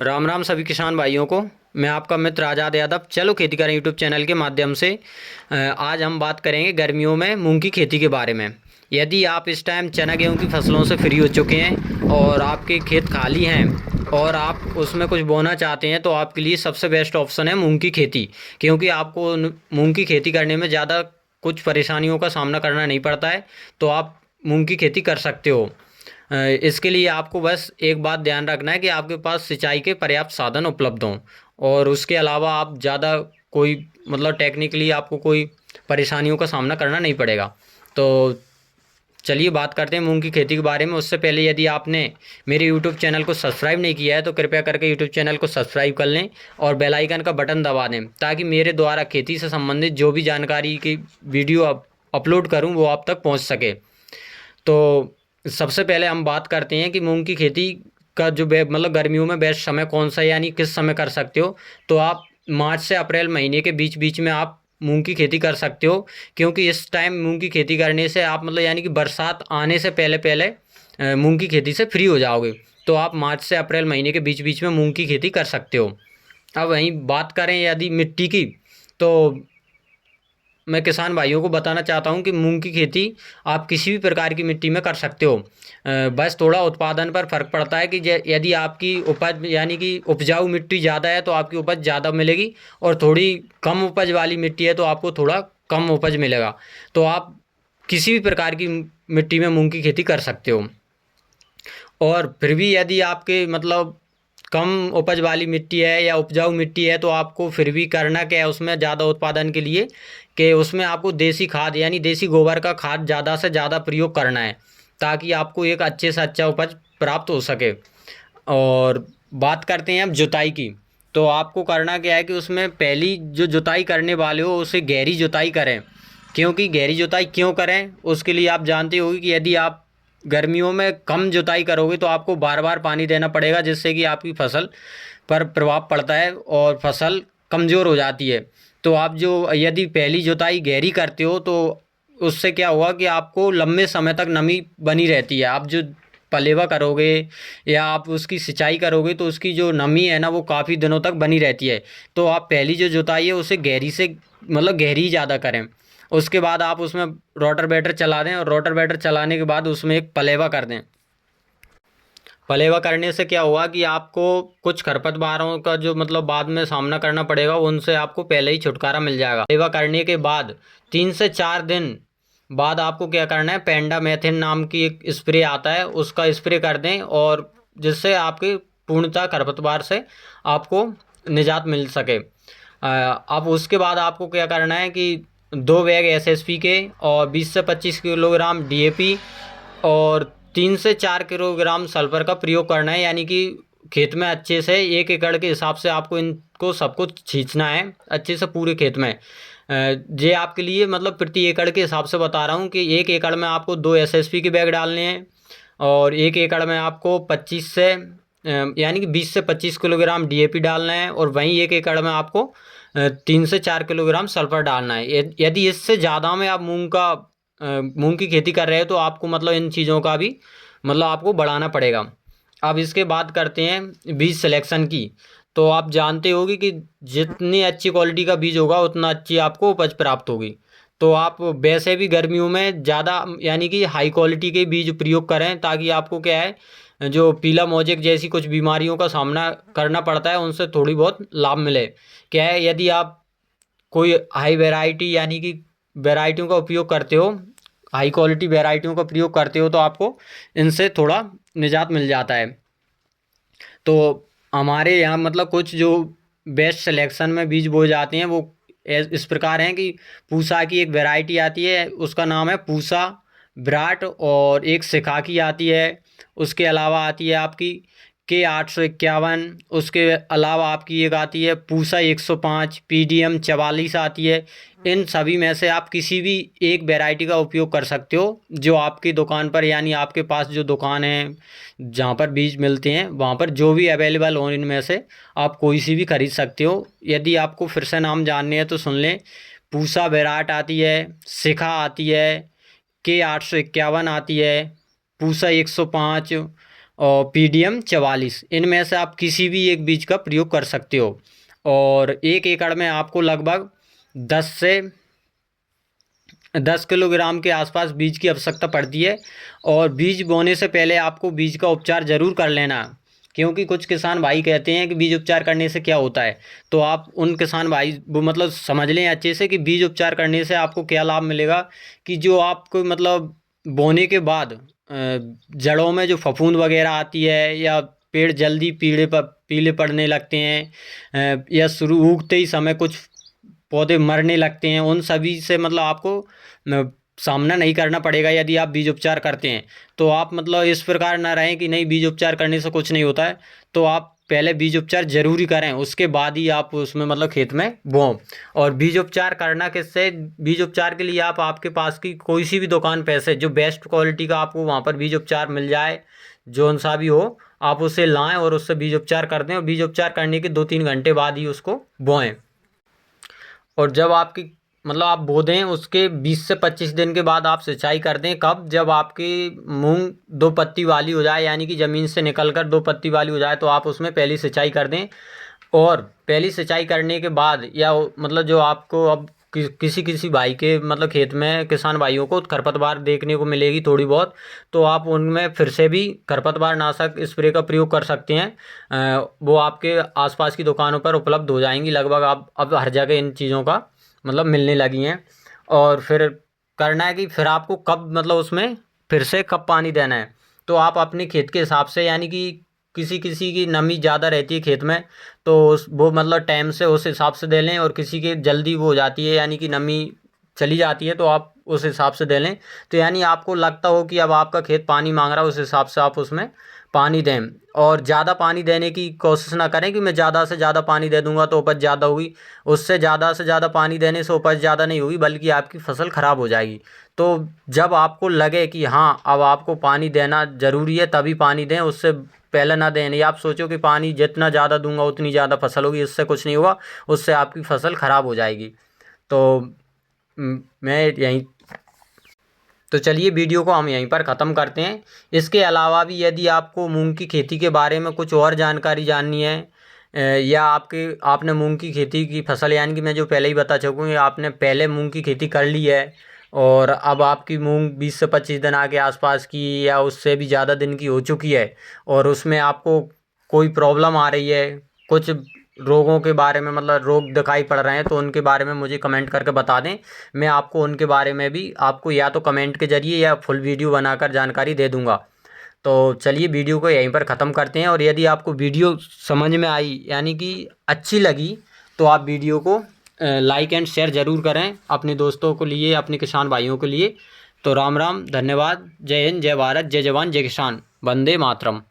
राम राम सभी किसान भाइयों को। मैं आपका मित्र आज़ाद यादव। चलो खेती करें यूट्यूब चैनल के माध्यम से आज हम बात करेंगे गर्मियों में मूंग की खेती के बारे में। यदि आप इस टाइम चना गेहूं की फसलों से फ्री हो चुके हैं और आपके खेत खाली हैं और आप उसमें कुछ बोना चाहते हैं तो आपके लिए सबसे बेस्ट ऑप्शन है मूंग की खेती। क्योंकि आपको मूंग की खेती करने में ज़्यादा कुछ परेशानियों का सामना करना नहीं पड़ता है, तो आप मूंग की खेती कर सकते हो। इसके लिए आपको बस एक बात ध्यान रखना है कि आपके पास सिंचाई के पर्याप्त साधन उपलब्ध हों, और उसके अलावा आप ज़्यादा कोई मतलब टेक्निकली आपको कोई परेशानियों का सामना करना नहीं पड़ेगा। तो चलिए बात करते हैं मूंग की खेती के बारे में। उससे पहले यदि आपने मेरे यूट्यूब चैनल को सब्सक्राइब नहीं किया है तो कृपया करके यूट्यूब चैनल को सब्सक्राइब कर लें और बेल आइकन का बटन दबा दें, ताकि मेरे द्वारा खेती से संबंधित जो भी जानकारी की वीडियो अपलोड करूं वो आप तक पहुंच सके। तो सबसे पहले हम बात करते हैं कि मूंग की खेती का जो मतलब गर्मियों में बेस्ट समय कौन सा है, यानी किस समय कर सकते हो। तो आप मार्च से अप्रैल महीने के बीच बीच में आप मूंग की खेती कर सकते हो, क्योंकि इस टाइम मूंग की खेती करने से आप मतलब यानी कि बरसात आने से पहले पहले मूंग की खेती से फ्री हो जाओगे। तो आप मार्च से अप्रैल महीने के बीच बीच में मूंग की खेती कर सकते हो। अब वहीं बात करें यदि मिट्टी की, तो मैं किसान भाइयों को बताना चाहता हूं कि मूंग की खेती आप किसी भी प्रकार की मिट्टी में कर सकते हो। बस थोड़ा उत्पादन पर फर्क पड़ता है कि यदि आपकी उपज यानी कि उपजाऊ मिट्टी ज़्यादा है तो आपकी उपज ज़्यादा मिलेगी, और थोड़ी कम उपज वाली मिट्टी है तो आपको थोड़ा कम उपज मिलेगा। तो आप किसी भी प्रकार की मिट्टी में मूंग की खेती कर सकते हो। और फिर भी यदि आपके मतलब कम उपज वाली मिट्टी है या उपजाऊ मिट्टी है तो आपको फिर भी करना क्या है उसमें ज़्यादा उत्पादन के लिए, कि उसमें आपको देसी खाद यानी देसी गोबर का खाद ज़्यादा से ज़्यादा प्रयोग करना है, ताकि आपको एक अच्छे से अच्छा उपज प्राप्त हो सके। और बात करते हैं अब जुताई की। तो आपको करना क्या है कि उसमें पहली जो जुताई करने वाले हो उसे गहरी जुताई करें। क्योंकि गहरी जुताई क्यों करें उसके लिए आप जानते होगी कि यदि आप गर्मियों में कम जुताई करोगे तो आपको बार बार पानी देना पड़ेगा, जिससे कि आपकी फसल पर प्रभाव पड़ता है और फसल कमज़ोर हो जाती है। तो आप जो यदि पहली जुताई गहरी करते हो तो उससे क्या हुआ कि आपको लंबे समय तक नमी बनी रहती है। आप जो पलेवा करोगे या आप उसकी सिंचाई करोगे तो उसकी जो नमी है ना वो काफ़ी दिनों तक बनी रहती है। तो आप पहली जो जुताई है उसे गहरी से मतलब गहरी ज़्यादा करें। उसके बाद आप उसमें रोटर बैटर चला दें, और रोटर बैटर चलाने के बाद उसमें एक पलेवा कर दें। पलेवा करने से क्या हुआ कि आपको कुछ खरपतवारों का जो मतलब बाद में सामना करना पड़ेगा उनसे आपको पहले ही छुटकारा मिल जाएगा। पलेवा करने के बाद 3 से 4 दिन बाद आपको क्या करना है, पेंडामेथिन नाम की एक स्प्रे आता है उसका स्प्रे कर दें, और जिससे आपके पूर्णतः खरपतवार से आपको निजात मिल सके। अब उसके बाद आपको क्या करना है कि 2 बैग एसएसपी के और 20 से 25 किलोग्राम डीएपी और 3 से 4 किलोग्राम सल्फर का प्रयोग करना है। यानी कि खेत में अच्छे से 1 एकड़ के हिसाब से आपको इनको सब कुछ छींचना है अच्छे से पूरे खेत में। ये आपके लिए मतलब प्रति एकड़ के हिसाब से बता रहा हूँ कि 1 एकड़ में आपको 2 एसएसपी के बैग डालने हैं, और 1 एकड़ में आपको 25 से यानी कि 20 से 25 किलोग्राम डीएपी डालना है, और वहीं 1 एकड़ में आपको 3 से 4 किलोग्राम सल्फर डालना है। यदि इससे ज़्यादा में आप मूंग की खेती कर रहे हो तो आपको मतलब इन चीज़ों का भी मतलब आपको बढ़ाना पड़ेगा। अब इसके बात करते हैं बीज सिलेक्शन की। तो आप जानते होगे कि जितनी अच्छी क्वालिटी का बीज होगा उतना अच्छी आपको उपज प्राप्त होगी। तो आप वैसे भी गर्मियों में ज़्यादा यानी कि हाई क्वालिटी के बीज प्रयोग करें, ताकि आपको क्या है जो पीला मोजेक जैसी कुछ बीमारियों का सामना करना पड़ता है उनसे थोड़ी बहुत लाभ मिले। क्या है, यदि आप कोई हाई वैरायटी यानी कि वैरायटियों का उपयोग करते हो, हाई क्वालिटी वैरायटियों का प्रयोग करते हो तो आपको इनसे थोड़ा निजात मिल जाता है। तो हमारे यहाँ मतलब कुछ जो बेस्ट सिलेक्शन में बीज बोए जाते हैं वो इस प्रकार हैं कि पूसा की एक वैरायटी आती है उसका नाम है पूसा विराट, और एक शिखा की आती है। उसके अलावा आती है आपकी K 851। उसके अलावा आपकी एक आती है पूसा 105, PDM 44 आती है। इन सभी में से आप किसी भी एक वैरायटी का उपयोग कर सकते हो जो आपकी दुकान पर यानी आपके पास जो दुकान है जहाँ पर बीज मिलते हैं वहाँ पर जो भी अवेलेबल हो इनमें से आप कोई सी भी खरीद सकते हो। यदि आपको फिर से नाम जानने हैं तो सुन लें। पूसा विराट आती है, शिखा आती है, K 851 आती है, पूसा 105, और PDM 44, इनमें से आप किसी भी एक बीज का प्रयोग कर सकते हो। और 1 एकड़ में आपको लगभग 10 किलोग्राम के आसपास बीज की आवश्यकता पड़ती है। और बीज बोने से पहले आपको बीज का उपचार ज़रूर कर लेना, क्योंकि कुछ किसान भाई कहते हैं कि बीज उपचार करने से क्या होता है। तो आप उन किसान भाई वो मतलब समझ लें अच्छे से कि बीज उपचार करने से आपको क्या लाभ मिलेगा। कि जो आपको मतलब बोने के बाद जड़ों में जो फफूंद वगैरह आती है, या पेड़ जल्दी पीले पड़ने लगते हैं, या शुरू उगते ही समय कुछ पौधे मरने लगते हैं, उन सभी से मतलब आपको सामना नहीं करना पड़ेगा यदि आप बीज उपचार करते हैं। तो आप मतलब इस प्रकार ना रहें कि नहीं बीज उपचार करने से कुछ नहीं होता है। तो आप पहले बीज उपचार जरूरी करें, उसके बाद ही आप उसमें मतलब खेत में बोएं। और बीज उपचार करना किससे, बीज उपचार के लिए आप आपके पास की कोई सी भी दुकान पे से जो बेस्ट क्वालिटी का आपको वहाँ पर बीज उपचार मिल जाए, जौन सा भी हो, आप उसे लाएं और उससे बीज उपचार कर दें। और बीज उपचार करने के 2-3 घंटे बाद ही उसको बोएं। और जब आपकी मतलब आप बो दें उसके 20 से 25 दिन के बाद आप सिंचाई कर दें। कब, जब आपकी मूंग 2 पत्ती वाली हो जाए, यानी कि ज़मीन से निकलकर 2 पत्ती वाली हो जाए, तो आप उसमें पहली सिंचाई कर दें। और पहली सिंचाई करने के बाद या मतलब जो आपको अब किसी किसी भाई के मतलब खेत में किसान भाइयों को खरपतवार देखने को मिलेगी थोड़ी बहुत, तो आप उनमें फिर से भी खरपतवार नाशक स्प्रे का प्रयोग कर सकते हैं। वो आपके आसपास की दुकानों पर उपलब्ध हो जाएंगी लगभग। आप अब हर जगह इन चीज़ों का मतलब मिलने लगी हैं। और फिर करना है कि फिर आपको कब मतलब उसमें फिर से कब पानी देना है, तो आप अपने खेत के हिसाब से, यानी कि किसी किसी की नमी ज़्यादा रहती है खेत में, तो वो मतलब टाइम से उस हिसाब से दे लें। और किसी की जल्दी वो हो जाती है, यानी कि नमी चली जाती है, तो आप उस हिसाब से दे लें। तो यानी आपको लगता हो कि अब आपका खेत पानी मांग रहा है, उस हिसाब से आप उसमें पानी दें। और ज़्यादा पानी देने की कोशिश ना करें कि मैं ज़्यादा से ज़्यादा पानी दे दूंगा तो उपज ज़्यादा होगी। उससे ज़्यादा से ज़्यादा पानी देने से उपज ज़्यादा नहीं होगी, बल्कि आपकी फसल ख़राब हो जाएगी। तो जब आपको लगे कि हाँ अब आपको पानी देना ज़रूरी है, तभी पानी दें, उससे पहले ना दें। नहीं आप सोचो कि पानी जितना ज़्यादा दूंगा उतनी ज़्यादा फसल होगी, इससे कुछ नहीं होगा, उससे आपकी फसल ख़राब हो जाएगी। तो मैं यहीं तो चलिए वीडियो को हम यहीं पर ख़त्म करते हैं। इसके अलावा भी यदि आपको मूंग की खेती के बारे में कुछ और जानकारी जाननी है, या आपने मूंग की खेती की फसल, यानी कि मैं जो पहले ही बता चुका हूँ, आपने पहले मूंग की खेती कर ली है और अब आपकी मूंग 20 से 25 दिन आगे आसपास की या उससे भी ज़्यादा दिन की हो चुकी है, और उसमें आपको कोई प्रॉब्लम आ रही है, कुछ रोगों के बारे में मतलब रोग दिखाई पड़ रहे हैं, तो उनके बारे में मुझे कमेंट करके बता दें। मैं आपको उनके बारे में भी आपको या तो कमेंट के जरिए या फुल वीडियो बनाकर जानकारी दे दूंगा। तो चलिए वीडियो को यहीं पर ख़त्म करते हैं। और यदि आपको वीडियो समझ में आई, यानी कि अच्छी लगी, तो आप वीडियो को लाइक एंड शेयर ज़रूर करें अपने दोस्तों को लिए, अपने किसान भाइयों के लिए। तो राम राम, धन्यवाद, जय हिंद, जय भारत, जय जवान, जय किसान, वंदे मातरम।